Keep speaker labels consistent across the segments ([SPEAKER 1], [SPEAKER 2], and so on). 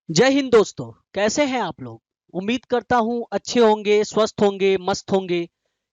[SPEAKER 1] जय हिंद दोस्तों। कैसे हैं आप लोग। उम्मीद करता हूं अच्छे होंगे, स्वस्थ होंगे, मस्त होंगे।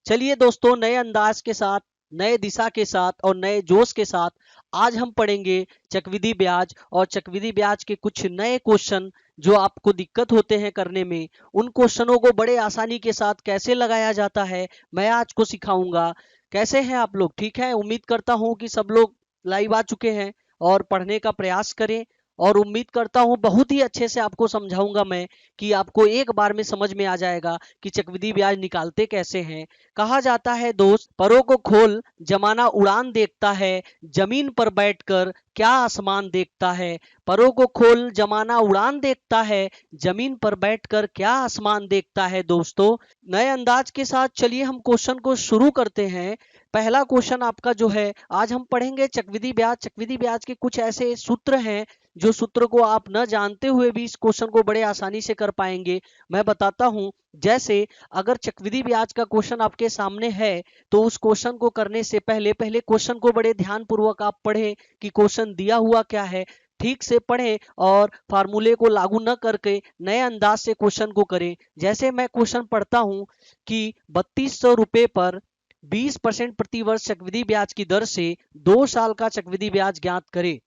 [SPEAKER 1] चलिए दोस्तों, नए अंदाज के साथ, नए दिशा के साथ और नए जोश के साथ आज हम पढ़ेंगे चक्रवृद्धि ब्याज और चक्रवृद्धि ब्याज के कुछ नए क्वेश्चन जो आपको दिक्कत होते हैं करने में। उन क्वेश्चनों को बड़े आसानी के साथ कैसे लगाया जाता है, मैं आज को सिखाऊंगा। कैसे हैं आप लोग, ठीक है। उम्मीद करता हूं कि सब लोग लाइव आ चुके हैं और पढ़ने का प्रयास करें। और उम्मीद करता हूं बहुत ही अच्छे से आपको समझाऊंगा मैं, कि आपको एक बार में समझ में आ जाएगा कि चक्रवृद्धि ब्याज निकालते कैसे हैं। कहा जाता है दोस्त, परों को खोल जमाना उड़ान देखता है, जमीन पर बैठकर क्या आसमान देखता है। परों को खोल जमाना उड़ान देखता है, जमीन पर बैठकर क्या आसमान देखता है। दोस्तों, नए अंदाज के साथ चलिए हम क्वेश्चन को शुरू करते हैं। पहला क्वेश्चन आपका जो है, आज हम पढ़ेंगे चक्रवृद्धि ब्याज। चक्रवृद्धि ब्याज के कुछ ऐसे सूत्र हैं जो सूत्र को आप न जानते हुए भी इस क्वेश्चन को बड़े आसानी से कर पाएंगे। मैं बताता हूं। जैसे अगर चक्रवृद्धि ब्याज का क्वेश्चन आपके सामने है तो उस क्वेश्चन को करने से पहले पहले क्वेश्चन को बड़े ध्यान पूर्वक आप पढ़ें कि क्वेश्चन दिया हुआ क्या है। ठीक से पढ़ें और फार्मूले को लागू न करके नए अंदाज से क्वेश्चन को करें। जैसे मैं क्वेश्चन पढ़ता हूं कि 3200 रुपए पर 20% प्रतिवर्ष चक्रवृद्धि ब्याज की दर से 2 साल का चक्रवृद्धि ब्याज ज्ञात करें।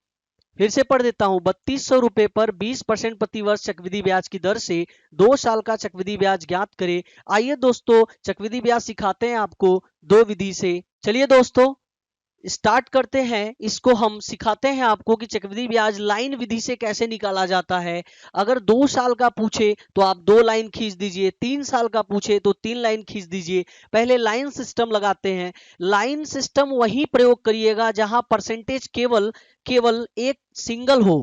[SPEAKER 1] फिर से पढ़ देता हूं, 3200 रुपए पर 20% प्रतिवर्ष चक्रवृद्धि ब्याज की दर से 2 साल का चक्रवृद्धि ब्याज ज्ञात करें। आइए दोस्तों, चक्रवृद्धि ब्याज सिखाते हैं आपको दो विधि से। चलिए दोस्तों, स्टार्ट करते हैं। इसको हम सिखाते हैं आपको कि चक्रवृद्धि ब्याज लाइन विधि से कैसे निकाला जाता है। अगर 2 साल का पूछे तो आप 2 लाइन खींच दीजिए, 3 साल का पूछे तो 3 लाइन खींच दीजिए। पहले लाइन सिस्टम लगाते हैं। लाइन सिस्टम वहीं प्रयोग करिएगा जहां परसेंटेज केवल केवल एक सिंगल हो।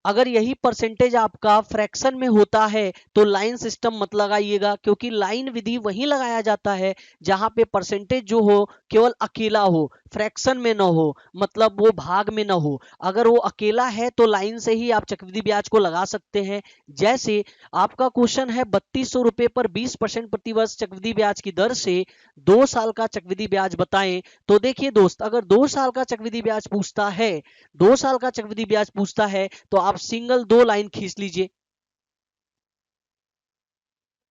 [SPEAKER 1] अगर यही परसेंटेज आपका फ्रैक्शन में होता है तो लाइन सिस्टम मत लगाइएगा, क्योंकि लाइन विधि वहीं लगाया जाता है जहां पे परसेंटेज जो हो केवल अकेला हो, फ्रैक्शन में ना हो, मतलब वो भाग में ना हो। अगर वो अकेला है तो लाइन से ही आप चक्रवृद्धि ब्याज को लगा सकते हैं। जैसे आपका क्वेश्चन है, 3200 रुपए पर 20% प्रतिवर्ष चक्रवृद्धि ब्याज की दर से 2 साल का चक्रवृद्धि ब्याज बताएं। तो देखिए दोस्त, अगर 2 साल का चक्रवृद्धि ब्याज पूछता है, 2 साल का चक्रवृद्धि ब्याज पूछता है तो आप सिंगल 2 लाइन खींच लीजिए।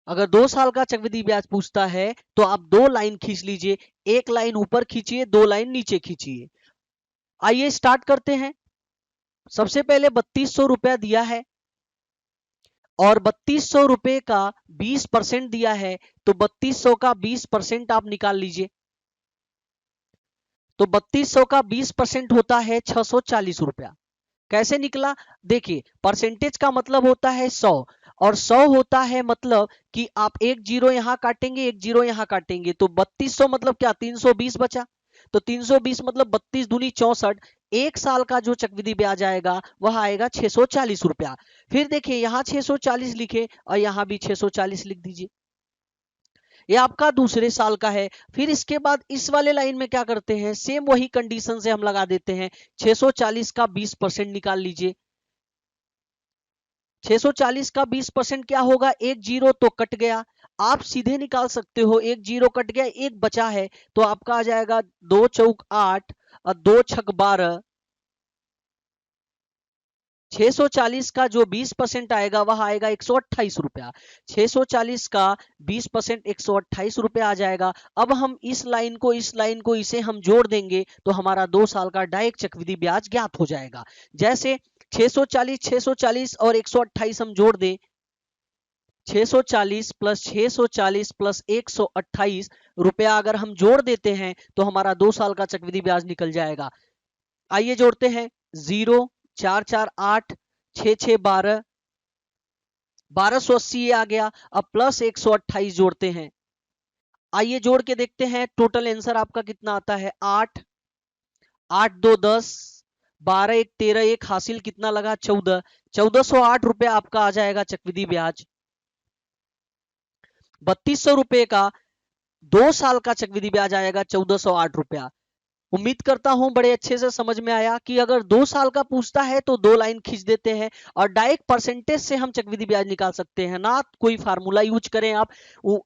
[SPEAKER 1] अगर 2 साल का चक्रवृद्धि ब्याज पूछता है तो आप 2 लाइन खींच लीजिए। एक लाइन ऊपर खींचिए, 2 लाइन नीचे खींचिए। आइए स्टार्ट करते हैं। सबसे पहले 3200 रुपया दिया है और 3200 रुपए का 20% दिया है, तो 3200 का 20% आप निकाल लीजिए। तो 3200 का 20% होता है 640 रुपया। कैसे निकला, देखिए परसेंटेज का मतलब होता है 100, और 100 होता है मतलब कि आप एक जीरो यहां काटेंगे, एक जीरो यहां काटेंगे, तो 3200 मतलब क्या, 320 बचा। तो 320 मतलब 32 दूनी 64। एक साल का जो चक्रवृद्धि ब्याज आएगा वह आएगा 640 रुपया। फिर देखिए यहां 640 लिखे और यहां भी 640 लिख दीजिए। ये आपका दूसरे साल का है। फिर इसके बाद इस वाले लाइन में क्या करते हैं, सेम वही कंडीशन से हम लगा देते हैं। 640 का 20% निकाल लीजिए। 640 का 20% क्या होगा, एक जीरो तो कट गया। आप सीधे निकाल सकते हो, एक जीरो कट गया, एक बचा है, तो आपका आ जाएगा 2 चौक 8 और 2 छक 12। 640 का जो 20% आएगा वह आएगा 128 रुपया। 640 का 20% 128 रुपया आ जाएगा। अब हम इस लाइन को इस लाइन को इसे हम जोड़ देंगे तो हमारा 2 साल का डायरेक्ट चक्रवृद्धि ब्याज ज्ञात हो जाएगा। जैसे 640 और 128 हम जोड़ दें, 640 प्लस 640 प्लस 128 रुपया अगर हम जोड़ देते हैं तो हमारा 2 साल का चक्रवृद्धि ब्याज निकल जाएगा। आइए जोड़ते हैं। 0 4 4 8 6 6 12, 1280 ये आ गया। अब प्लस 128 जोड़ते हैं। आइए जोड़ के देखते हैं टोटल आंसर आपका कितना आता है। 8 8 2 10, 12 1 13, एक हासिल कितना लगा, 14। 1408 रुपया आपका आ जाएगा चक्रवृद्धि ब्याज। 3200 रुपए का 2 साल का चक्रवृद्धि ब्याज आएगा 1408 रुपया। उम्मीद करता हूं बड़े अच्छे से समझ में आया कि अगर 2 साल का पूछता है तो 2 लाइन खींच देते हैं और डायरेक्ट परसेंटेज से हम चक्रवृद्धि ब्याज निकाल सकते हैं, ना कोई फार्मूला यूज करें आप।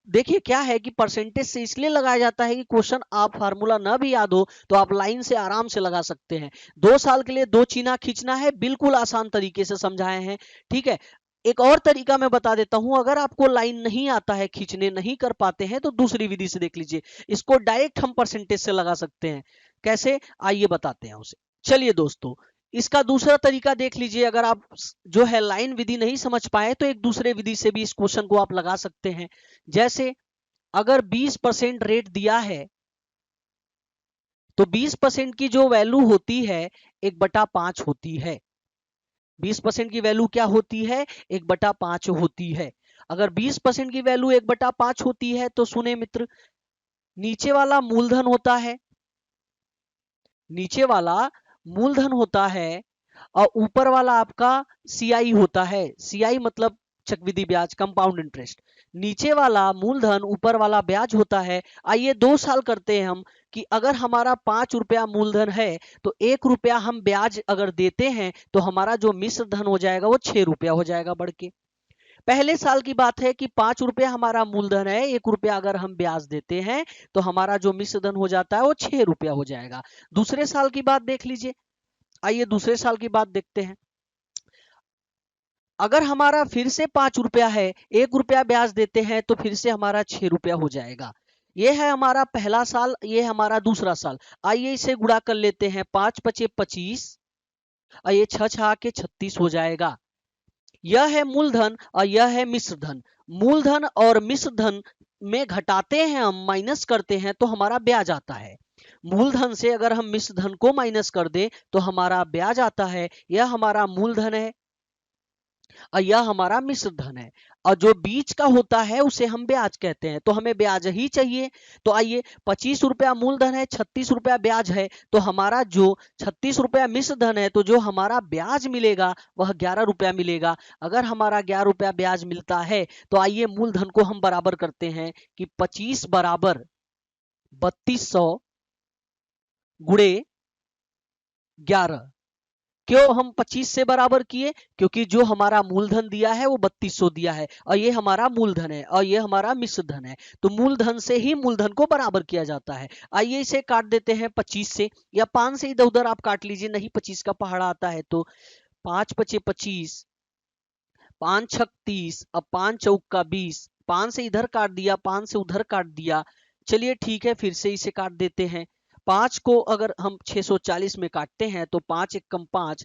[SPEAKER 1] देखिए क्या है कि परसेंटेज से इसलिए लगाया जाता है कि क्वेश्चन आप फार्मूला ना भी याद हो तो आप लाइन से आराम से लगा सकते हैं। 2 साल के लिए 2 चीना खींचना है, बिल्कुल आसान तरीके से समझाए हैं। ठीक है। एक और तरीका मैं बता देता हूं, अगर आपको लाइन नहीं आता है, खींचने नहीं कर पाते हैं, तो दूसरी विधि से देख लीजिए। इसको डायरेक्ट हम परसेंटेज से लगा सकते हैं। कैसे, आइए बताते हैं उसे। चलिए दोस्तों, इसका दूसरा तरीका देख लीजिए। अगर आप जो है लाइन विधि नहीं समझ पाए तो एक दूसरे विधि से भी इस क्वेश्चन को आप लगा सकते हैं। जैसे अगर 20% रेट दिया है तो 20% की जो वैल्यू होती है 1/5 होती है। 20% की वैल्यू क्या होती है? 1/5 होती है। अगर 20% की वैल्यू 1/5 होती है तो सुने मित्र, नीचे वाला मूलधन होता है, नीचे वाला मूलधन होता है और ऊपर वाला आपका सीआई होता है। सीआई मतलब चक्रवृद्धि ब्याज, कंपाउंड इंटरेस्ट। नीचे वाला मूलधन, ऊपर वाला ब्याज होता है। आइए 2 साल करते हैं हम, कि अगर हमारा 5 रुपया मूलधन है तो 1 रुपया हम ब्याज अगर देते हैं तो हमारा जो मिश्र धन हो जाएगा वो 6 रुपया हो जाएगा बढ़ के। पहले साल की बात है कि 5 रुपया हमारा मूलधन है, 1 रुपया अगर हम ब्याज देते हैं तो हमारा जो मिश्र धन हो जाता है वो 6 रुपया हो जाएगा। दूसरे साल की बात देख लीजिए। आइए दूसरे साल की बात देखते हैं। अगर हमारा फिर से 5 रुपया है, 1 रुपया ब्याज देते हैं तो फिर से हमारा 6 रुपया हो जाएगा। ये है हमारा पहला साल, ये हमारा दूसरा साल। आइए इसे गुणा कर लेते हैं। 5 पचे 25 और ये 6 छह के 36 हो जाएगा। यह है मूलधन और यह है मिश्र धन। मूलधन और मिश्र धन में घटाते हैं हम, माइनस करते हैं तो हमारा ब्याज आता है। मूलधन से अगर हम मिश्र धन को माइनस कर दें तो हमारा ब्याज आता है। यह हमारा मूलधन है और यह हमारा मिश्र धन है, और जो बीच का होता है उसे हम ब्याज कहते हैं। तो हमें ब्याज ही चाहिए। तो आइए, 25 रुपया मूलधन है, 36 रुपया ब्याज है, तो हमारा जो 36 रुपया मिश्र धन है, तो जो हमारा ब्याज मिलेगा वह 11 रुपया मिलेगा। अगर हमारा 11 रुपया ब्याज मिलता है तो आइए मूलधन को हम बराबर करते हैं कि 25 बराबर 3200 गुणे 11। क्यों हम 25 से बराबर किए? क्योंकि जो हमारा मूलधन दिया है वो 3200 दिया है और ये हमारा मूलधन है और ये हमारा मिश्र धन है। तो मूलधन से ही मूलधन को बराबर किया जाता है। आइए इसे काट देते हैं 25 से, या 5 से इधर उधर आप काट लीजिए, नहीं 25 का पहाड़ा आता है। तो 5 पचे 25, 5 छक 30, अब 5 चौक का 20, 5 से इधर काट दिया, 5 से उधर काट दिया। चलिए ठीक है, फिर से इसे काट देते हैं। 5 को अगर हम 640 में काटते हैं तो 5 एक कम 5,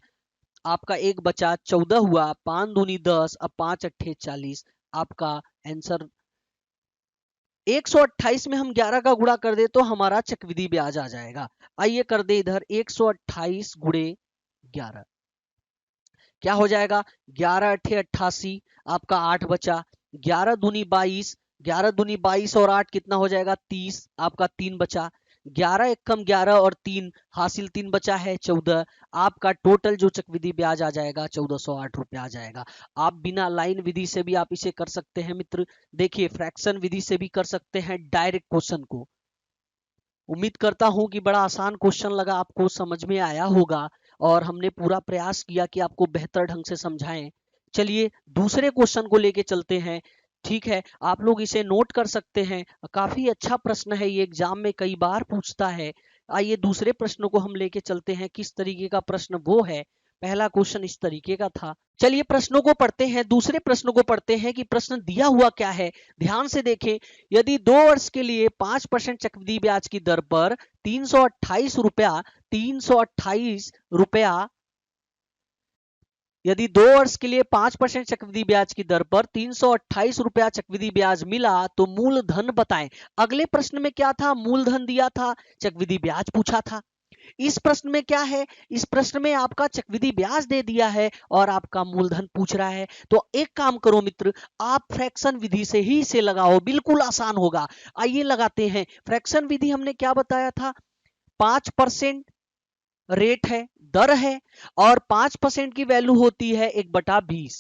[SPEAKER 1] आपका एक बचा 14 हुआ, 5 दूनी 10, अब 5 अट्ठे 40। आपका आंसर 128 में हम 11 का गुणा कर दे तो हमारा चक्रवृद्धि ब्याज आ जाएगा। आइए कर दे इधर 128 गुणे 11, क्या हो जाएगा? 11 अट्ठे 88, आपका 8 बचा। 11 दूनी 22, 11 दूनी 22 और 8 कितना हो जाएगा? 30, आपका 3 बचा। 11 एक कम 11 और 3 हासिल 3 बचा है 14। आपका टोटल जो चक्रवृद्धि ब्याज आ जाएगा 1408 रुपया आ जाएगा। आप बिना लाइन विधि से भी आप इसे कर सकते हैं मित्र। देखिए, फ्रैक्शन विधि से भी कर सकते हैं डायरेक्ट क्वेश्चन को। उम्मीद करता हूं कि बड़ा आसान क्वेश्चन लगा, आपको समझ में आया होगा और हमने पूरा प्रयास किया कि आपको बेहतर ढंग से समझाएं। चलिए दूसरे क्वेश्चन को लेके चलते हैं। ठीक है, आप लोग इसे नोट कर सकते हैं, काफी अच्छा प्रश्न है ये, एग्जाम में कई बार पूछता है। आइए दूसरे प्रश्न को हम लेके चलते हैं। किस तरीके का प्रश्न वो है? पहला क्वेश्चन इस तरीके का था। चलिए प्रश्नों को पढ़ते हैं, दूसरे प्रश्न को पढ़ते हैं कि प्रश्न दिया हुआ क्या है। ध्यान से देखें। यदि 2 वर्ष के लिए 5% चक्रवृद्धि ब्याज की दर पर 328 रुपया यदि 2 वर्ष के लिए 5% चक्रवृद्धि ब्याज की दर पर 328 रुपया चक्रवृद्धि ब्याज मिला तो मूलधन बताएं। अगले प्रश्न में क्या था? मूलधन दिया था, चक्रवृद्धि ब्याज पूछा था। इस प्रश्न में क्या है? इस प्रश्न में आपका चक्रवृद्धि ब्याज दे दिया है और आपका मूलधन पूछ रहा है। तो एक काम करो मित्र, आप फ्रैक्शन विधि से ही इसे लगाओ, बिल्कुल आसान होगा। आइए लगाते हैं। फ्रैक्शन विधि हमने क्या बताया था? 5% रेट है, दर है, और 5% की वैल्यू होती है 1/20।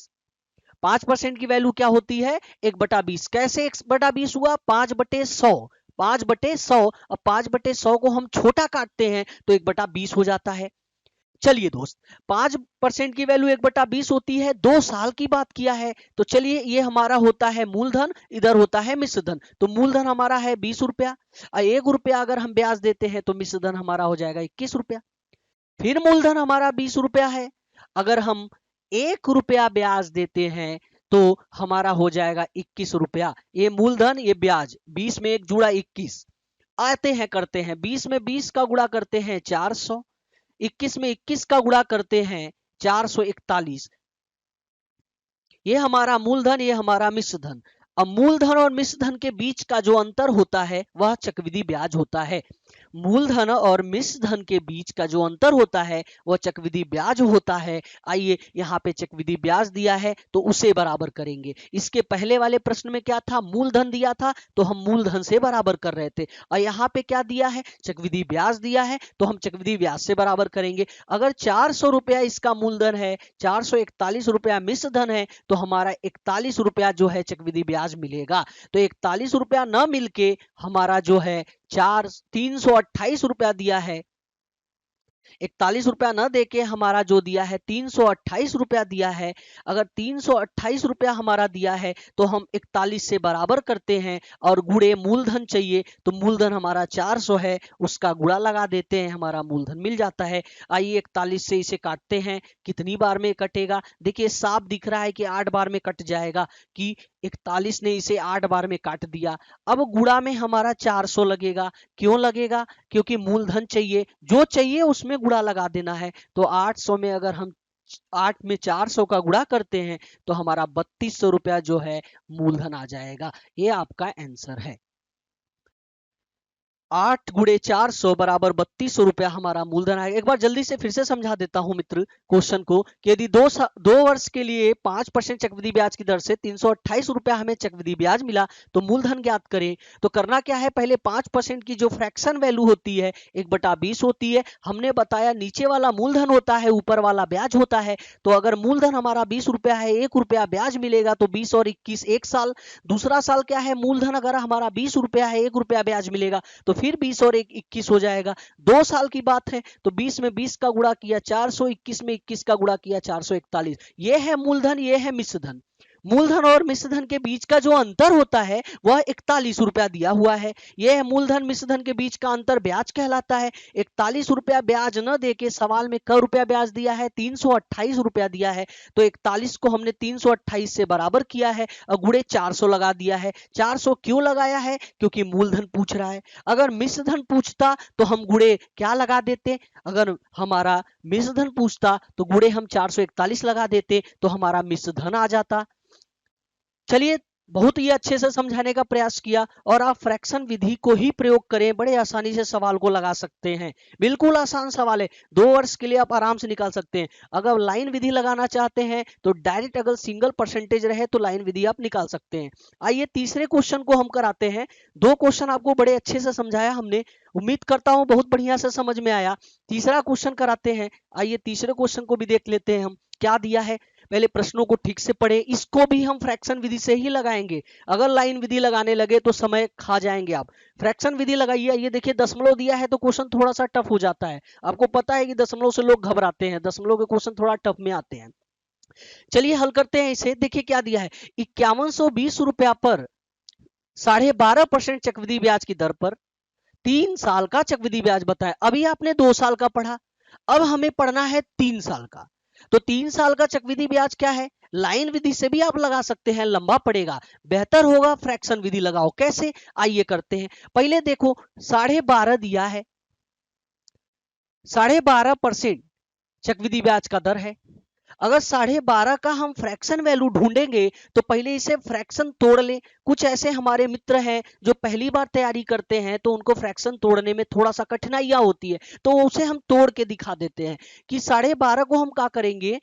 [SPEAKER 1] 5% की वैल्यू क्या होती है? 1/20। कैसे 1/20 हुआ? 5/100, 5/100। अब 5/100 को हम छोटा काटते हैं तो 1/20 हो जाता है। चलिए दोस्त, 5% की वैल्यू 1/20 होती है, 2 साल की बात किया है। तो चलिए, ये हमारा होता है मूलधन, इधर होता है मिश्र धन। तो मूलधन हमारा है 20 रुपया, 1 रुपया अगर हम ब्याज देते हैं तो मिश्र धन हमारा हो जाएगा 21 रुपया। फिर मूलधन हमारा 20 रुपया है, अगर हम 1 रुपया ब्याज देते हैं तो हमारा हो जाएगा 21 रुपया। ये मूलधन, ये ब्याज, 20 में एक जुड़ा 21। आते हैं करते हैं, 20 में 20 का गुणा करते हैं 400, 21 में 21 का गुणा करते हैं 441। ये हमारा मूलधन, ये हमारा मिश्र धन। अब मूलधन और मिश्र धन के बीच का जो अंतर होता है वह चक्रवृद्धि ब्याज होता है। मूलधन और मिश्र धन के बीच का जो अंतर होता है वह चक्रवृद्धि ब्याज होता है। आइए यहाँ पे चक्रवृद्धि ब्याज दिया है तो उसे बराबर करेंगे। इसके पहले वाले प्रश्न में क्या था, मूलधन दिया था तो हम मूलधन से बराबर कर रहे थे, और यहाँ पे क्या दिया है, चक्रवृद्धि ब्याज दिया है तो हम चक्रवृद्धि ब्याज से बराबर करेंगे। अगर 400 रुपया इसका मूलधन है, 441 रुपया मिश्र धन है, तो हमारा 41 रुपया जो है चक्रवृद्धि ब्याज मिलेगा। तो 41 रुपया न मिलके हमारा जो है 328 रुपया दिया है। 41 रुपया न देके हमारा जो दिया है 328 रुपया दिया है। अगर 328 रुपया हमारा दिया है तो हम 41 से बराबर करते हैं और गुणे मूलधन चाहिए, तो मूलधन हमारा 400 है, उसका गुणा लगा देते हैं, हमारा मूलधन मिल जाता है। आइए 41 से इसे काटते हैं, कितनी बार में कटेगा, देखिए साफ दिख रहा है कि 8 बार में कट जाएगा, कि 41 ने इसे 8 बार में काट दिया। अब गुणा में हमारा 400 लगेगा, क्यों लगेगा, क्योंकि मूलधन चाहिए, जो चाहिए उसमें गुणा लगा देना है। तो 800 में अगर हम 8 में 400 का गुणा करते हैं तो हमारा 3200 रुपया जो है मूलधन आ जाएगा। ये आपका आंसर है। 8 गुणे 400 बराबर 3200 रुपया हमारा मूलधन आएगा। एक बार जल्दी से फिर से समझा देता हूं मित्र क्वेश्चन को, कि यदि 2 वर्ष के लिए 5% चक्रवृद्धि ब्याज की दर से 328 रुपया हमें चक्रवृद्धि ब्याज मिला, तो मूलधन ज्ञात करें। तो करना क्या है, पहले 5% की जो फ्रैक्शन वैल्यू होती है 1/20 होती है। हमने बताया नीचे वाला मूलधन होता है, ऊपर वाला ब्याज होता है। तो अगर मूलधन हमारा 20 रुपया है, 1 रुपया ब्याज मिलेगा, तो 20 और 21 1 साल। दूसरा साल क्या है, मूलधन अगर हमारा 20 रुपया है, 1 रुपया ब्याज मिलेगा, तो फिर 20 और 1 21 हो जाएगा। 2 साल की बात है, तो 20 में 20 का गुणा किया 400, 21 में 21 का गुणा किया 441। ये है मूलधन, ये है मिश्र धन। मूलधन और मिश्र धन के बीच का जो अंतर होता है वह 41 रुपया दिया हुआ है। यह मूलधन मिश्र धन के बीच का अंतर ब्याज कहलाता है। 41 रुपया ब्याज न देके सवाल में क रुपया ब्याज दिया है, 328 रुपया दिया है। तो 41 को हमने 328 से बराबर किया है और गुणे 400 लगा दिया है। 400 क्यों लगाया है, क्योंकि मूलधन पूछ रहा है। अगर मिश्र धन पूछता तो हम गुणे क्या लगा देते, अगर हमारा मिश्र धन पूछता तो गुणे हम 441 लगा देते, तो हमारा मिश्र धन आ जाता। चलिए, बहुत ही अच्छे से समझाने का प्रयास किया, और आप फ्रैक्शन विधि को ही प्रयोग करें, बड़े आसानी से सवाल को लगा सकते हैं। बिल्कुल आसान सवाल है, 2 वर्ष के लिए आप आराम से निकाल सकते हैं। अगर लाइन विधि लगाना चाहते हैं तो डायरेक्ट अगर सिंगल परसेंटेज रहे तो लाइन विधि आप निकाल सकते हैं। आइए तीसरे क्वेश्चन को हम कराते हैं। 2 क्वेश्चन आपको बड़े अच्छे से समझाया हमने, उम्मीद करता हूं बहुत बढ़िया से समझ में आया। तीसरा क्वेश्चन कराते हैं। आइए तीसरे क्वेश्चन को भी देख लेते हैं हम, क्या दिया है। पहले प्रश्नों को ठीक से पढ़े, इसको भी हम फ्रैक्शन विधि से ही लगाएंगे। अगर लाइन विधि लगाने लगे तो समय खा जाएंगे आप। फ्रैक्शन विधि लगाइए। ये देखिए दशमलव दिया है तो क्वेश्चन थोड़ा सा टफ हो जाता है। आपको पता है कि दशमलव से लोग घबराते हैं, दशमलव के क्वेश्चन थोड़ा टफ में आते हैं। चलिए हल करते हैं इसे। देखिए क्या दिया है, 5120 रुपया पर 12.5% चक्रवृद्धि ब्याज की दर पर 3 साल का चक्रवृद्धि ब्याज बताया। अभी आपने 2 साल का पढ़ा, अब हमें पढ़ना है 3 साल का। तो 3 साल का चक्रवृद्धि ब्याज क्या है, लाइन विधि से भी आप लगा सकते हैं, लंबा पड़ेगा, बेहतर होगा फ्रैक्शन विधि लगाओ। कैसे, आइए करते हैं। पहले देखो 12.5 दिया है, 12.5% चक्रवृद्धि ब्याज का दर है। अगर 12.5 का हम फ्रैक्शन वैल्यू ढूंढेंगे तो पहले इसे फ्रैक्शन तोड़ ले। कुछ ऐसे हमारे मित्र हैं जो पहली बार तैयारी करते हैं तो उनको फ्रैक्शन तोड़ने में थोड़ा सा कठिनाइयां होती है, तो उसे हम तोड़ के दिखा देते हैं कि 12.5 को हम क्या करेंगे,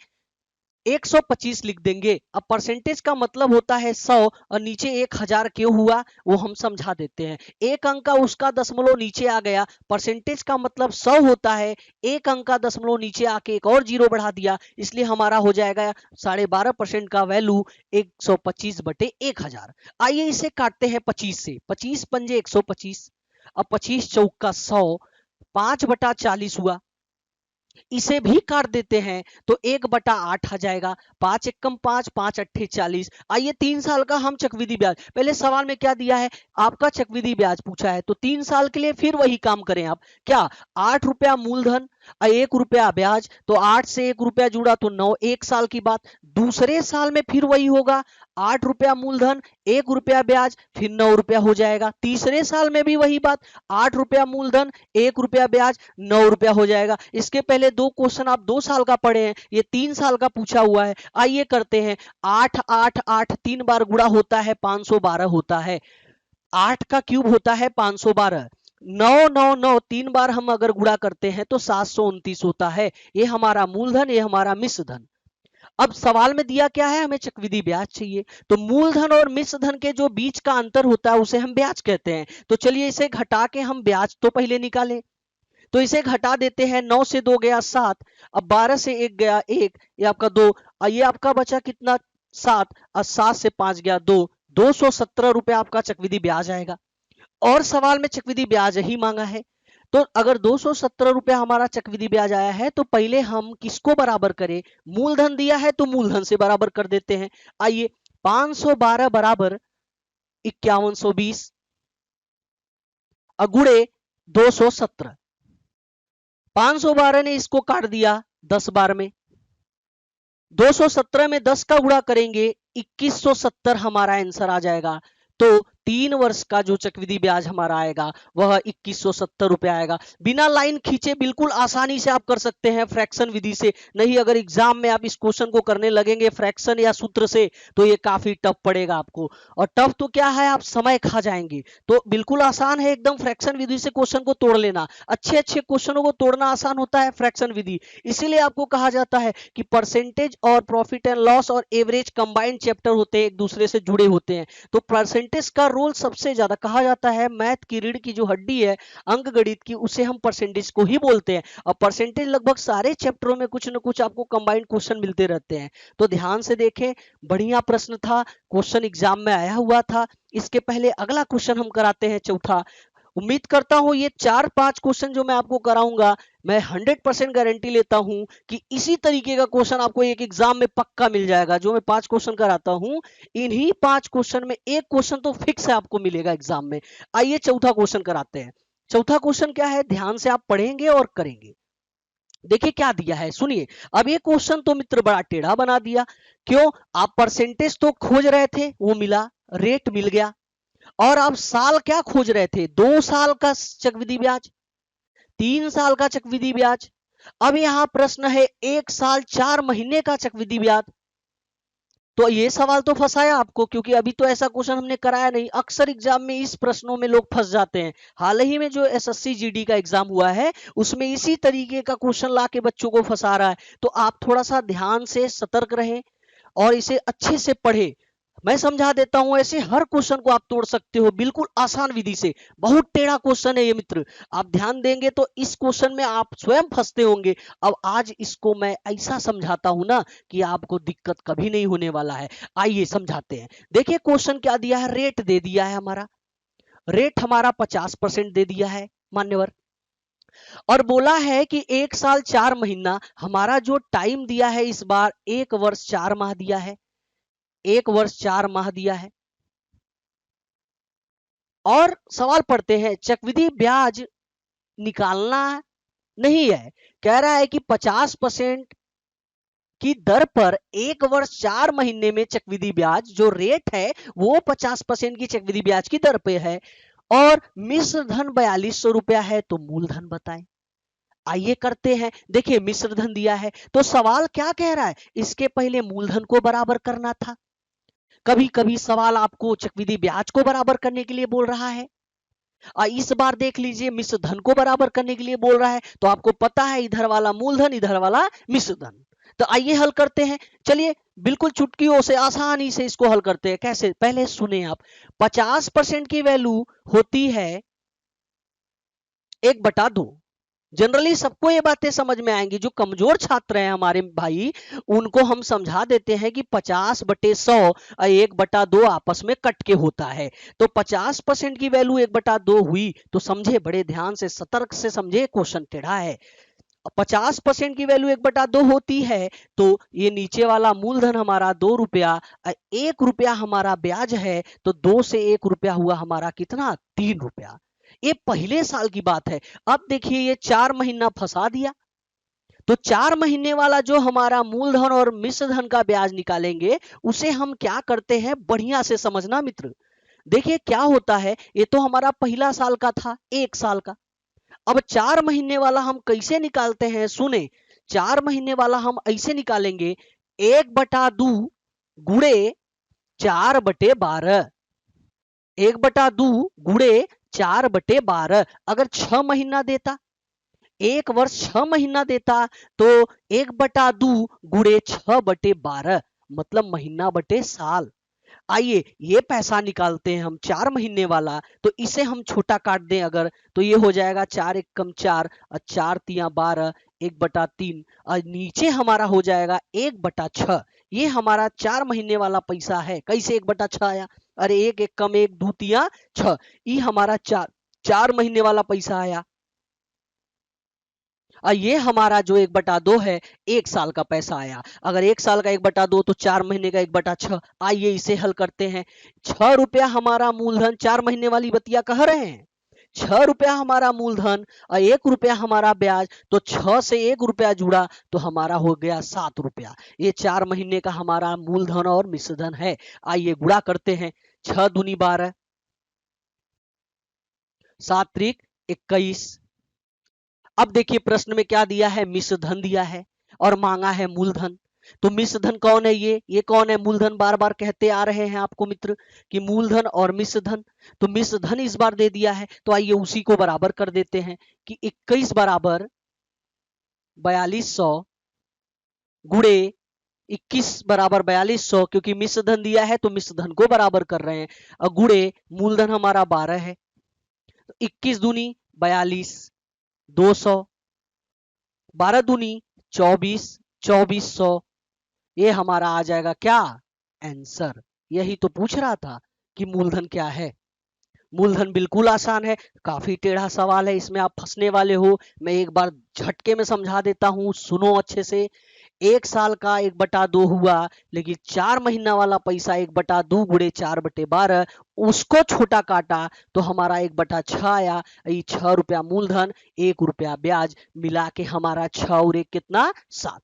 [SPEAKER 1] 125 लिख देंगे। अब परसेंटेज का मतलब होता है 100 और नीचे 1000 क्यों हुआ वो हम समझा देते हैं। एक अंक का उसका दशमलव नीचे आ गया, परसेंटेज का मतलब 100 होता है, एक अंक का दशमलव नीचे आके एक और जीरो बढ़ा दिया, इसलिए हमारा हो जाएगा 12.5% का वैल्यू 125/1000। आइए इसे काटते हैं 25 से, 25 पंजे 125, अब 25 चौका 100, 5/40 हुआ, इसे भी काट देते हैं तो 1/8 आ जाएगा। 5 एकम 5, 5 अट्ठे 40। आइए 3 साल का हम चक्रवृद्धि ब्याज, पहले सवाल में क्या दिया है, आपका चक्रवृद्धि ब्याज पूछा है, तो 3 साल के लिए फिर वही काम करें आप। क्या, 8 रुपया मूलधन और 1 रुपया ब्याज, तो 8 से 1 रुपया जुड़ा तो 9, 1 साल की बात। दूसरे साल में फिर वही होगा, 8 रुपया मूलधन, 1 रुपया ब्याज, फिर 9 रुपया हो जाएगा। तीसरे साल में भी वही बात, 8 रुपया मूलधन, 1 रुपया ब्याज, 9 रुपया हो जाएगा। इसके पहले दो क्वेश्चन आप 2 साल का पढ़े हैं, ये 3 साल का पूछा हुआ है। आइए करते हैं। 8 8 8 3 बार गुणा होता है 512 होता है। 8 का क्यूब होता है 512। 9 9 9 3 बार हम अगर गुणा करते हैं तो 729 होता है। ये हमारा मूलधन, ये हमारा मिश्र धन। अब सवाल में दिया क्या है, हमें चक्रवृद्धि ब्याज चाहिए, तो मूलधन और मिश्र धन के जो बीच का अंतर होता है उसे हम ब्याज कहते हैं। तो चलिए इसे घटा के हम ब्याज तो पहले निकालें। तो इसे घटा देते हैं, 9 से 2 गया 7, अब 12 से 1 गया 1, ये आपका 2, ये आपका बचा कितना 7, और 7 से 5 गया 2, 217 रुपया आपका चक्रवृद्धि ब्याज आएगा। और सवाल में चक्रवृद्धि ब्याज ही मांगा है, तो अगर 217 रुपया हमारा चक्रवृद्धि ब्याज आया है तो पहले हम किसको बराबर करें, मूलधन दिया है तो मूलधन से बराबर कर देते हैं। आइए 512 बराबर 5120 गुणे 217। 512 ने इसको काट दिया 10 बार में, 217 में 10 का गुणा करेंगे 2170 हमारा आंसर आ जाएगा। तो 3 वर्ष का जो चक्रवृद्धि ब्याज हमारा आएगा वह 2170 रुपया आएगा। बिना लाइन खींचे बिल्कुल आसानी से आप कर सकते हैं फ्रैक्शन विधि से। नहीं, अगर एग्जाम में आप इस क्वेश्चन को करने लगेंगे फ्रैक्शन या सूत्र से तो ये काफी टफ पड़ेगा आपको, और टफ तो क्या है, आप समय खा जाएंगे। तो बिल्कुल आसान है एकदम फ्रैक्शन विधि से क्वेश्चन को तोड़ लेना। अच्छे अच्छे क्वेश्चनों को तोड़ना आसान होता है फ्रैक्शन विधि। इसीलिए आपको कहा जाता है कि परसेंटेज और प्रॉफिट एंड लॉस और एवरेज कंबाइंड चैप्टर होते हैं, एक दूसरे से जुड़े होते हैं। तो परसेंटेज का रोल सबसे ज्यादा, कहा जाता है मैथ की रीढ़ की जो हड्डी है अंक गणित की, उसे हम परसेंटेज को ही बोलते हैं। और परसेंटेज लगभग सारे चैप्टरों में कुछ ना कुछ आपको कंबाइंड क्वेश्चन मिलते रहते हैं। तो ध्यान से देखें, बढ़िया प्रश्न था, क्वेश्चन एग्जाम में आया हुआ था। इसके पहले अगला क्वेश्चन हम कराते हैं, चौथा। उम्मीद करता हूं ये 4-5 क्वेश्चन जो मैं आपको कराऊंगा, मैं 100% गारंटी लेता हूं कि इसी तरीके का क्वेश्चन आपको एक एग्जाम में पक्का मिल जाएगा। जो मैं 5 क्वेश्चन कराता हूं, इन्हीं 5 क्वेश्चन में एक क्वेश्चन तो फिक्स है आपको मिलेगा एग्जाम में। आइए चौथा क्वेश्चन कराते हैं। चौथा क्वेश्चन क्या है, ध्यान से आप पढ़ेंगे और करेंगे। देखिए क्या दिया है, सुनिए। अब ये क्वेश्चन तो मित्र बड़ा टेढ़ा बना दिया। क्यों, आप परसेंटेज तो खोज रहे थे, वो मिला, रेट मिल गया, और आप साल क्या खोज रहे थे, 2 साल का चक्रवृद्धि ब्याज, 3 साल का चक्रवृद्धि ब्याज। अब यहां प्रश्न है 1 साल 4 महीने का चक्रवृद्धि ब्याज। तो ये सवाल तो फंसाया आपको, क्योंकि अभी तो ऐसा क्वेश्चन हमने कराया नहीं। अक्सर एग्जाम में इस प्रश्नों में लोग फंस जाते हैं। हाल ही में जो एसएससी जीडी का एग्जाम हुआ है उसमें इसी तरीके का क्वेश्चन ला के बच्चों को फंसा रहा है। तो आप थोड़ा सा ध्यान से सतर्क रहें और इसे अच्छे से पढ़े। मैं समझा देता हूं, ऐसे हर क्वेश्चन को आप तोड़ सकते हो बिल्कुल आसान विधि से। बहुत टेढ़ा क्वेश्चन है ये मित्र, आप ध्यान देंगे तो इस क्वेश्चन में आप स्वयं फंसते होंगे। अब आज इसको मैं ऐसा समझाता हूं ना कि आपको दिक्कत कभी नहीं होने वाला है। आइए समझाते हैं। देखिए क्वेश्चन क्या दिया है, रेट दे दिया है हमारा, रेट हमारा 50% दे दिया है मान्यवर, और बोला है कि 1 साल 4 महीना, हमारा जो टाइम दिया है इस बार 1 वर्ष 4 माह दिया है, 1 वर्ष 4 माह दिया है। और सवाल पढ़ते हैं, चक्रवृद्धि ब्याज निकालना नहीं है, कह रहा है कि 50% की दर पर 1 वर्ष 4 महीने में चक्रवृद्धि ब्याज जो रेट है वो 50% की चक्रवृद्धि ब्याज की दर पे है, और मिश्र धन 4200 रुपया है, तो मूलधन बताएं। आइए करते हैं। देखिए मिश्र धन दिया है तो सवाल क्या कह रहा है, इसके पहले मूलधन को बराबर करना था। कभी कभी सवाल आपको चक्रवृद्धि ब्याज को बराबर करने के लिए बोल रहा है, इस बार देख लीजिए मिश्र धन को बराबर करने के लिए बोल रहा है। तो आपको पता है इधर वाला मूलधन, इधर वाला मिश्र धन। तो आइए हल करते हैं। चलिए बिल्कुल चुटकियों से आसानी से इसको हल करते हैं। कैसे, पहले सुने आप। 50% की वैल्यू होती है 1/2। जनरली सबको ये बातें समझ में आएंगी। जो कमजोर छात्र हैं हमारे भाई, उनको हम समझा देते हैं कि 50/100 और 1/2 आपस में कट के होता है। तो 50% की वैल्यू 1/2 हुई, तो समझे, बड़े ध्यान से सतर्क से समझे, क्वेश्चन टेढ़ा है। 50% की वैल्यू 1/2 होती है तो ये नीचे वाला मूलधन हमारा 2 रुपया, 1 रुपया हमारा ब्याज है, तो 2 से 1 रुपया हुआ हमारा कितना, 3 रुपया। ये पहले साल की बात है। अब देखिए ये 4 महीना फंसा दिया, तो 4 महीने वाला जो हमारा मूलधन और मिश्रधन का ब्याज निकालेंगे, उसे हम क्या करते हैं, बढ़िया से समझना मित्र। देखिए क्या होता है, ये तो हमारा पहला साल का था, 1 साल का। अब 4 महीने वाला हम कैसे निकालते हैं, सुने। 4 महीने वाला हम ऐसे निकालेंगे, 1/2 गुणे 4/12, 1/2 गुणे 4/12। अगर 6 महीना देता, 1 वर्ष 6 महीना देता, तो 1/2 गुणे 6/12, मतलब महीना बटे साल। आइए ये पैसा निकालते हैं हम 4 महीने वाला, तो इसे हम छोटा काट दें अगर, तो ये हो जाएगा 4 एक कम 4 और 4 तिया 12, 1/3, और नीचे हमारा हो जाएगा 1/6। ये हमारा 4 महीने वाला पैसा है। कैसे 1/6 आया, अरे 1 एक कम 1, 2 तिया 6, ये हमारा 4 महीने वाला पैसा आया। और ये हमारा जो 1/2 है, 1 साल का पैसा आया। अगर 1 साल का 1/2 तो 4 महीने का 1/6। आइए इसे हल करते हैं। 6 रुपया हमारा मूलधन, 4 महीने वाली बतिया कह रहे हैं। 6 रुपया हमारा मूलधन और 1 रुपया हमारा ब्याज, तो 6 से 1 रुपया जुड़ा तो हमारा हो गया 7 रुपया। ये 4 महीने का हमारा मूलधन और मिश्रधन है। आइए गुणा करते हैं। 6 दूनी 12, 7 त्रिक 21। अब देखिए प्रश्न में क्या दिया है, मिश्रधन दिया है और मांगा है मूलधन। तो मिश्रधन कौन है, ये कौन है मूलधन, बार बार कहते आ रहे हैं आपको मित्र कि मूलधन और मिश्रधन। तो मिश्रधन इस बार दे दिया है, तो आइए उसी को बराबर कर देते हैं कि 21 बराबर 4200 गुणे 21 बराबर 4200, क्योंकि मिश्रधन दिया है तो मिश्रधन को बराबर कर रहे हैं, और गुणे मूलधन हमारा 12 है, तो 21 दूनी 42, 200, 12 दूनी 24, 2400। ये हमारा आ जाएगा क्या, आंसर। यही तो पूछ रहा था कि मूलधन क्या है। मूलधन बिल्कुल आसान है, काफी टेढ़ा सवाल है, इसमें आप फंसने वाले हो। मैं एक बार झटके में समझा देता हूं, सुनो अच्छे से। 1 साल का 1/2 हुआ, लेकिन 4 महीना वाला पैसा 1/2 गुणे 4/12, उसको छोटा काटा तो हमारा 1/6 आया। ये 6 रुपया मूलधन, 1 रुपया ब्याज, मिला के हमारा 6 और 1 कितना, 7।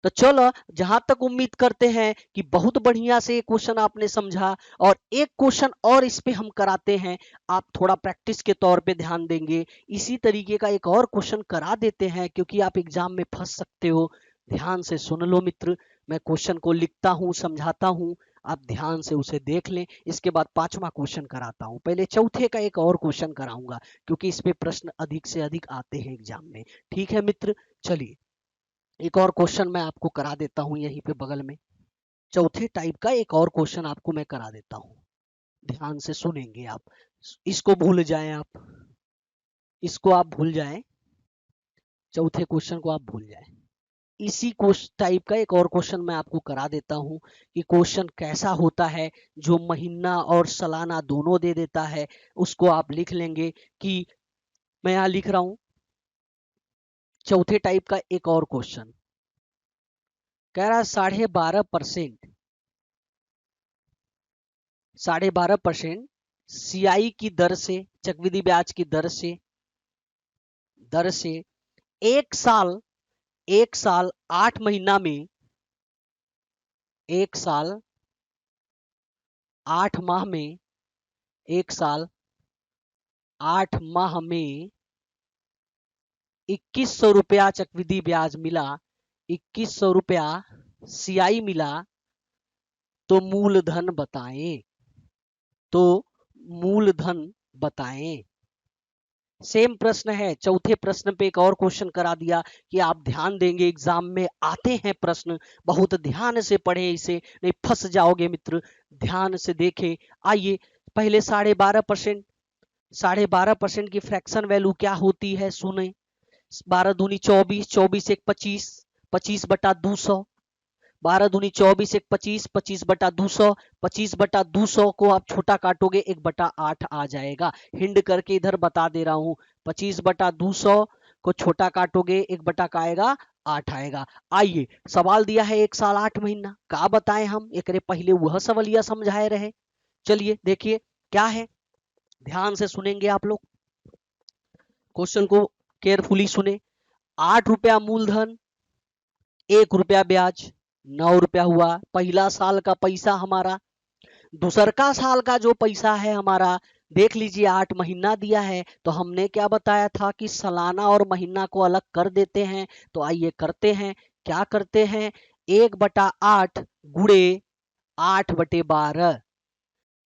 [SPEAKER 1] तो चलो, जहां तक उम्मीद करते हैं कि बहुत बढ़िया से क्वेश्चन आपने समझा, और एक क्वेश्चन और इस पे हम कराते हैं, आप थोड़ा प्रैक्टिस के तौर पे ध्यान देंगे। इसी तरीके का एक और क्वेश्चन करा देते हैं, क्योंकि आप एग्जाम में फंस सकते हो। ध्यान से सुन लो मित्र, मैं क्वेश्चन को लिखता हूं, समझाता हूं, आप ध्यान से उसे देख लें। इसके बाद 5वां क्वेश्चन कराता हूं। पहले चौथे का एक और क्वेश्चन कराऊंगा, क्योंकि इस पे प्रश्न अधिक से अधिक आते हैं एग्जाम में। ठीक है मित्र, चलिए एक और क्वेश्चन मैं आपको करा देता हूं यहीं पे बगल में। चौथे टाइप का एक और क्वेश्चन आपको मैं करा देता हूं, ध्यान से सुनेंगे आप। इसको भूल जाएं आप, इसको आप भूल जाएं, चौथे क्वेश्चन को आप भूल जाएं। इसी टाइप का एक और क्वेश्चन मैं आपको करा देता हूं कि क्वेश्चन कैसा होता है, जो महीना और सालाना दोनों दे देता है। उसको आप लिख लेंगे कि मैं यहां लिख रहा हूं, चौथे टाइप का एक और क्वेश्चन कह रहा है 12.5%, 12.5% सीआई की दर से, चक्रवृद्धि ब्याज की दर से एक साल 8 महीना में, 1 साल 8 माह में, 1 साल 8 माह में 2100 रुपया चक्रवृद्धि ब्याज मिला, 2100 रुपया सीआई मिला, तो मूलधन बताएं, तो मूलधन बताएं। सेम प्रश्न है, चौथे प्रश्न पे एक और क्वेश्चन करा दिया कि आप ध्यान देंगे, एग्जाम में आते हैं प्रश्न, बहुत ध्यान से पढ़ें इसे, नहीं फंस जाओगे मित्र। ध्यान से देखें। आइए पहले 12.5%, 12.5% की फ्रैक्शन वैल्यू क्या होती है, सुने। 12 दूनी 24, 24 एक 25, 25/200, 12 दूनी 24 एक 25, 25/200, 25/200 को आप छोटा काटोगे 1/8 आ जाएगा। हिंड करके इधर बता दे रहा हूं, 25/200 को छोटा काटोगे 1 बटा का आएगा 8 आएगा। आइए सवाल दिया है 1 साल 8 महीना, का बताएं हम एकरे पहले वह सवालिया समझाए रहे। चलिए देखिए क्या है, ध्यान से सुनेंगे आप लोग, क्वेश्चन को केयरफुली सुने। 8 रुपया मूलधन, 1 रुपया ब्याज, 9 रुपया हुआ पहला साल का पैसा हमारा। दूसरका साल का जो पैसा है हमारा, देख लीजिए 8 महीना दिया है, तो हमने क्या बताया था कि सालाना और महीना को अलग कर देते हैं। तो आइए करते हैं, क्या करते हैं, 1/8 गुणे 8/12,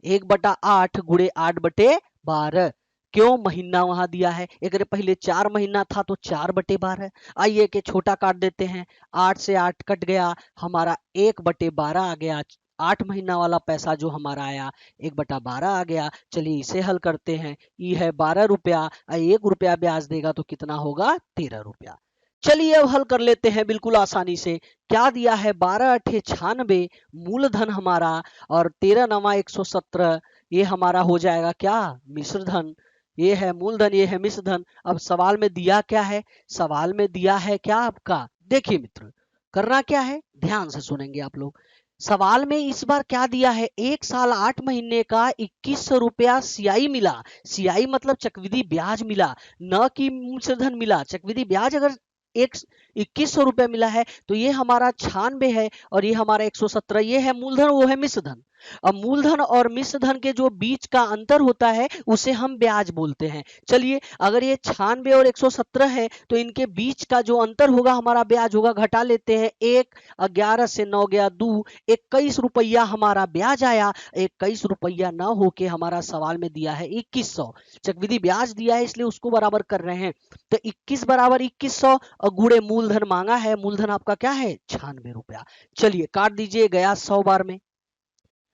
[SPEAKER 1] 1/8 गुणे 8/12। क्यों, महीना वहां दिया है, एक पहले 4 महीना था तो 4/12। आइए के छोटा काट देते हैं, 8 से 8 कट गया, हमारा 1/12 आ गया। 8 महीना वाला पैसा जो हमारा आया 1/12 आ गया। चलिए इसे हल करते हैं, ये है 12 रुपया, 1 रुपया ब्याज देगा तो कितना होगा, 13 रुपया। चलिए अब हल कर लेते हैं बिल्कुल आसानी से। क्या दिया है, 12 अठे 96 मूलधन हमारा, और 13 नवा 117, ये हमारा हो जाएगा क्या, मिश्र धन। ये है मूलधन, ये है मिश्र धन। अब सवाल में दिया क्या है, सवाल में दिया है क्या आपका, देखिए मित्र करना क्या है, ध्यान से सुनेंगे आप लोग। सवाल में इस बार क्या दिया है, 1 साल 8 महीने का 2100 रुपया सियाई मिला। सियाई मतलब चक्रवृद्धि ब्याज मिला, न कि मूलधन मिला। चक्रवृद्धि ब्याज अगर 2100 रुपया मिला है तो ये हमारा 96 है, और ये हमारा 117, ये है मूलधन, वो है मिश्र धन। अब मूलधन और मिश्र धन के जो बीच का अंतर होता है उसे हम ब्याज बोलते हैं। चलिए अगर ये 96 और 117 है तो इनके बीच का जो अंतर होगा हमारा ब्याज होगा, घटा लेते हैं, 1, 11 से 9 गया 2, 21 रुपया हमारा ब्याज आया। 21 रुपया ना होके हमारा सवाल में दिया है 2100, चक्रवृद्धि ब्याज दिया है इसलिए उसको बराबर कर रहे हैं। तो 21 बराबर 2100 और गुणे मूलधन मांगा है, मूलधन आपका क्या है, 96 रुपया। चलिए काट दीजिए, गया 100 बार में,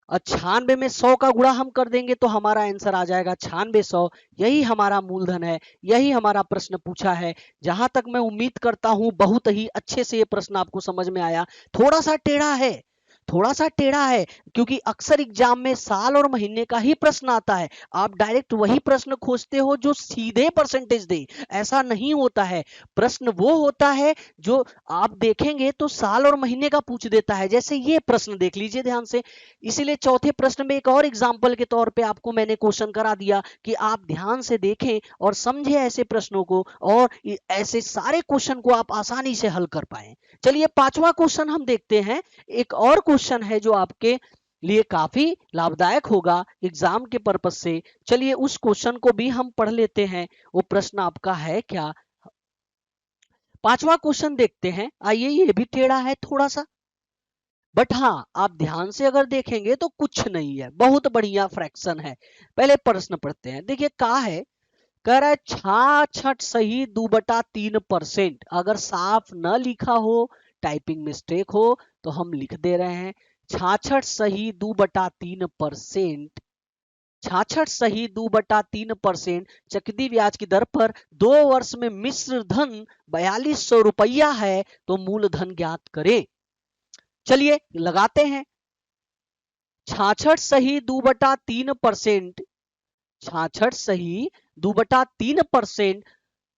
[SPEAKER 1] और 96 में 100 का गुणा हम कर देंगे तो हमारा आंसर आ जाएगा 9600। यही हमारा मूलधन है, यही हमारा प्रश्न पूछा है। जहां तक मैं उम्मीद करता हूं बहुत ही अच्छे से ये प्रश्न आपको समझ में आया। थोड़ा सा टेढ़ा है, थोड़ा सा टेढ़ा है, क्योंकि अक्सर एग्जाम में साल और महीने का ही प्रश्न आता है। आप डायरेक्ट वही प्रश्न खोजते हो जो सीधे परसेंटेज दे, ऐसा नहीं होता है। प्रश्न वो होता है जो आप देखेंगे तो साल और महीने का पूछ देता है, जैसे ये प्रश्न देख लीजिए ध्यान से। इसीलिए चौथे प्रश्न में एक और एग्जाम्पल के तौर पे आपको मैंने क्वेश्चन करा दिया कि आप ध्यान से देखें और समझें ऐसे प्रश्नों को, और ऐसे सारे क्वेश्चन को आप आसानी से हल कर पाए। चलिए 5वां क्वेश्चन हम देखते हैं। एक और क्वेश्चन है जो आपके लिए काफी लाभदायक होगा एग्जाम के पर्पस से। चलिए उस क्वेश्चन को भी हम पढ़ लेते हैं, वो प्रश्न आपका है क्या। 5वां क्वेश्चन देखते हैं, आइए, ये भी टेढ़ा है थोड़ा सा, बट हाँ आप ध्यान से अगर देखेंगे तो कुछ नहीं है, बहुत बढ़िया फ्रैक्शन है। पहले प्रश्न पढ़ते हैं, देखिए का है, कह रहा है 66 सही 2/3%। अगर साफ न लिखा हो, टाइपिंग मिस्टेक हो, तो हम लिख दे रहे हैं 66 सही 2/3%। 66 सही 2/3% चक्रवृद्धि ब्याज की दर पर 2 वर्ष में मिश्र धन 4200 रुपया है, तो मूलधन ज्ञात करें। चलिए लगाते हैं, 66 सही 2/3%, 66 सही 2/3%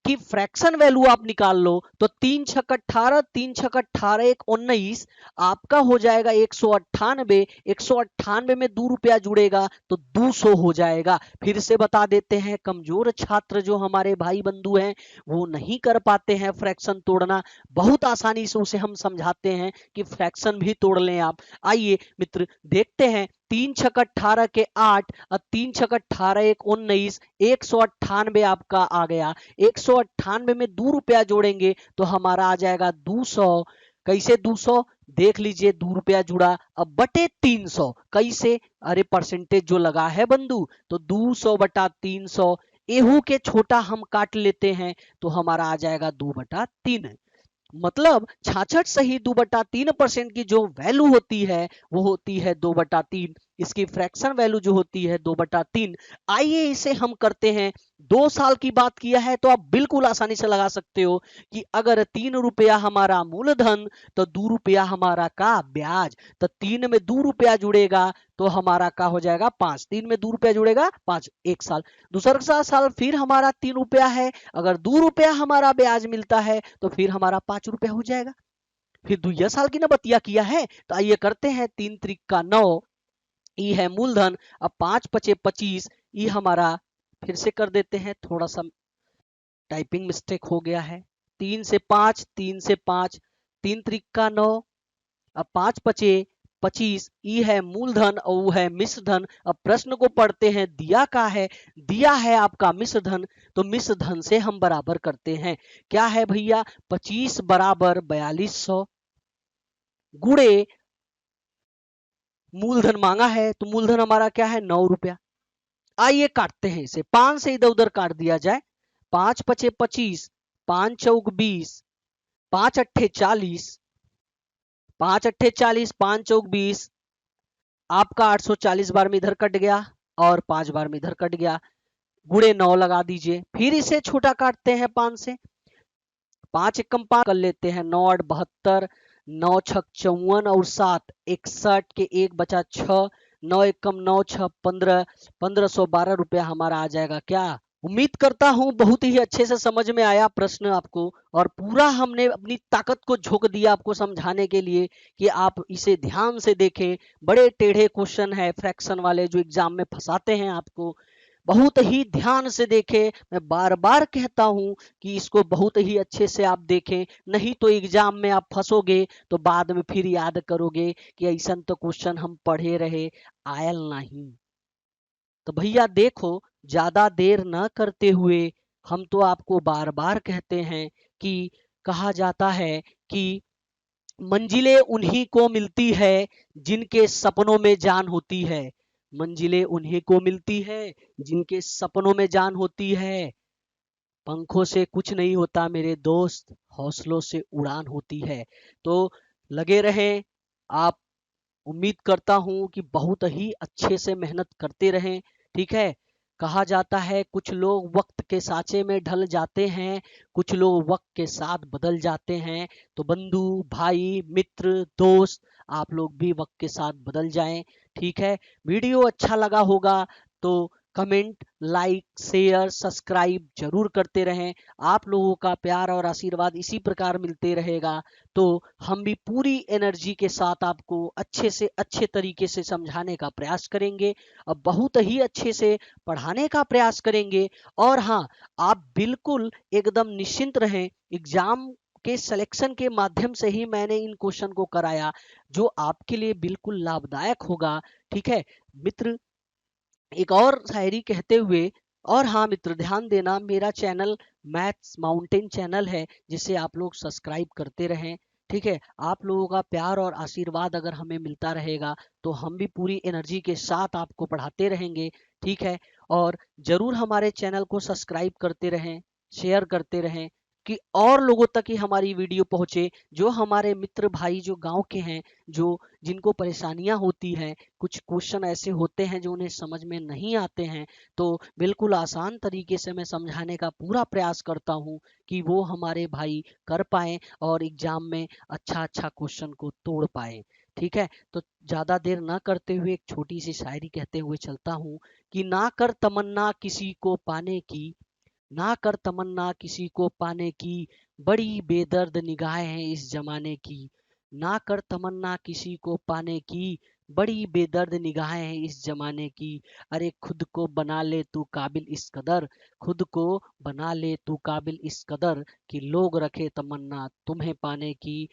[SPEAKER 1] की फ्रैक्शन वैल्यू आप निकाल लो तो 3 छक 18, 3 छक 18 1 19, आपका हो जाएगा 198। 198 में 2 रुपया जुड़ेगा तो 200 हो जाएगा। फिर से बता देते हैं, कमजोर छात्र जो हमारे भाई बंधु हैं वो नहीं कर पाते हैं फ्रैक्शन तोड़ना, बहुत आसानी से उसे हम समझाते हैं कि फ्रैक्शन भी तोड़ लें आप। आइए मित्र देखते हैं, 3 छक 18 के 8 और 3 छक 18 1 19, 198 आपका आ गया। 198 में 2 रुपया जोड़ेंगे तो हमारा आ जाएगा 200। कैसे 200, देख लीजिए 2 रुपया जुड़ा, अब बटे 300 कैसे, अरे परसेंटेज जो लगा है बंधु, तो 200/300, एहू के छोटा हम काट लेते हैं तो हमारा आ जाएगा 2/3। मतलब 66 सही 2/3% की जो वैल्यू होती है वो होती है 2/3। इसकी फ्रैक्शन वैल्यू जो होती है 2/3। आइए इसे हम करते हैं। 2 साल की बात किया है तो आप बिल्कुल आसानी से लगा सकते हो कि अगर 3 रुपया हमारा मूलधन तो 2 रुपया हमारा का ब्याज, तो 3 में 2 रुपया जुड़ेगा तो हमारा का हो जाएगा 5। 3 में 2 रुपया जुड़ेगा 5, 1 साल। दूसरा साल फिर हमारा 3 रुपया है, अगर 2 रुपया हमारा ब्याज मिलता है तो फिर हमारा 5 रुपया हो जाएगा। फिर दुइया साल की ना बतिया किया है, तो आइए करते हैं। 3 त्रिक का 9, ई है मूलधन। अब 5 पचे 25, ई हमारा, फिर से कर देते हैं, थोड़ा सा टाइपिंग मिस्टेक हो गया है। 3 से 5, 3 से 5, 3 त्रिक का 9। अब 5 पचे 25, ई है मूलधन और वो है मिश्र धन। अब प्रश्न को पढ़ते हैं, दिया का है, दिया है आपका मिश्र धन, तो मिश्र धन से हम बराबर करते हैं। क्या है भैया, 25 बराबर 4200 गुणे मूलधन मांगा है, तो मूलधन हमारा क्या है 9 रुपया। आइए काटते हैं इसे, 5 से इधर उधर काट दिया जाए। 5 पचे 25, 5 चौक 20, 5 अट्ठे 40, 5 अट्ठे 40, 5 चौक 20, आपका 840 बार में इधर कट गया और 5 बार में इधर कट गया। गुणे 9 लगा दीजिए, फिर इसे छोटा काटते हैं 5 से। 5 एकम 5 कर लेते हैं, 9 8 72, 9 छक 54 और 7 61 के 1 बचा 6, 9 एकम 9 6 15, 1512 रुपया हमारा आ जाएगा। क्या उम्मीद करता हूं बहुत ही अच्छे से समझ में आया प्रश्न आपको, और पूरा हमने अपनी ताकत को झोंक दिया आपको समझाने के लिए कि आप इसे ध्यान से देखें। बड़े टेढ़े क्वेश्चन है फ्रैक्शन वाले जो एग्जाम में फंसाते हैं आपको, बहुत ही ध्यान से देखें। मैं बार बार कहता हूं कि इसको बहुत ही अच्छे से आप देखें, नहीं तो एग्जाम में आप फंसोगे तो बाद में फिर याद करोगे कि ऐसा तो क्वेश्चन हम पढ़े रहे, आयल नहीं। तो भैया देखो, ज्यादा देर न करते हुए, हम तो आपको बार बार कहते हैं कि कहा जाता है कि मंजिलें उन्हीं को मिलती है जिनके सपनों में जान होती है। मंजिलें उन्हीं को मिलती है जिनके सपनों में जान होती है। पंखों से कुछ नहीं होता मेरे दोस्त, हौसलों से उड़ान होती है। तो लगे रहें आप। उम्मीद करता हूं कि बहुत ही अच्छे से मेहनत करते रहें। ठीक है, कहा जाता है कुछ लोग वक्त के साँचे में ढल जाते हैं, कुछ लोग वक्त के साथ बदल जाते हैं। तो बंधु, भाई, मित्र, दोस्त, आप लोग भी वक्त के साथ बदल जाएं। ठीक है, वीडियो अच्छा लगा होगा तो कमेंट, लाइक, शेयर, सब्सक्राइब जरूर करते रहें। आप लोगों का प्यार और आशीर्वाद इसी प्रकार मिलते रहेगा तो हम भी पूरी एनर्जी के साथ आपको अच्छे से अच्छे तरीके से समझाने का प्रयास करेंगे, अब बहुत ही अच्छे से पढ़ाने का प्रयास करेंगे। और हाँ, आप बिल्कुल एकदम निश्चिंत रहें, एग्जाम के सिलेक्शन के माध्यम से ही मैंने इन क्वेश्चन को कराया, जो आपके लिए बिल्कुल लाभदायक होगा। ठीक है मित्र, एक और शायरी कहते हुए, और हाँ मित्र ध्यान देना, मेरा चैनल मैथ्स माउंटेन चैनल है, जिसे आप लोग सब्सक्राइब करते रहें। ठीक है, आप लोगों का प्यार और आशीर्वाद अगर हमें मिलता रहेगा तो हम भी पूरी एनर्जी के साथ आपको पढ़ाते रहेंगे। ठीक है, और जरूर हमारे चैनल को सब्सक्राइब करते रहें, शेयर करते रहें कि और लोगों तक ही हमारी वीडियो पहुंचे। जो हमारे मित्र भाई जो गांव के हैं, जो जिनको परेशानियां होती हैं, कुछ क्वेश्चन ऐसे होते हैं जो उन्हें समझ में नहीं आते हैं, तो बिल्कुल आसान तरीके से मैं समझाने का पूरा प्रयास करता हूं कि वो हमारे भाई कर पाएं और एग्जाम में अच्छा अच्छा क्वेश्चन को तोड़ पाए। ठीक है, तो ज़्यादा देर ना करते हुए एक छोटी सी शायरी कहते हुए चलता हूँ कि ना कर तमन्ना किसी को पाने की, ना कर तमन्ना किसी को पाने की, बड़ी बेदर्द निगाहें हैं इस जमाने की। ना कर तमन्ना किसी को पाने की, बड़ी बेदर्द निगाहें हैं इस जमाने की। अरे खुद को बना ले तू काबिल इस कदर, खुद को बना ले तू काबिल इस कदर कि लोग रखे तमन्ना तुम्हें पाने की।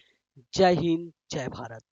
[SPEAKER 1] जय हिंद, जय भारत।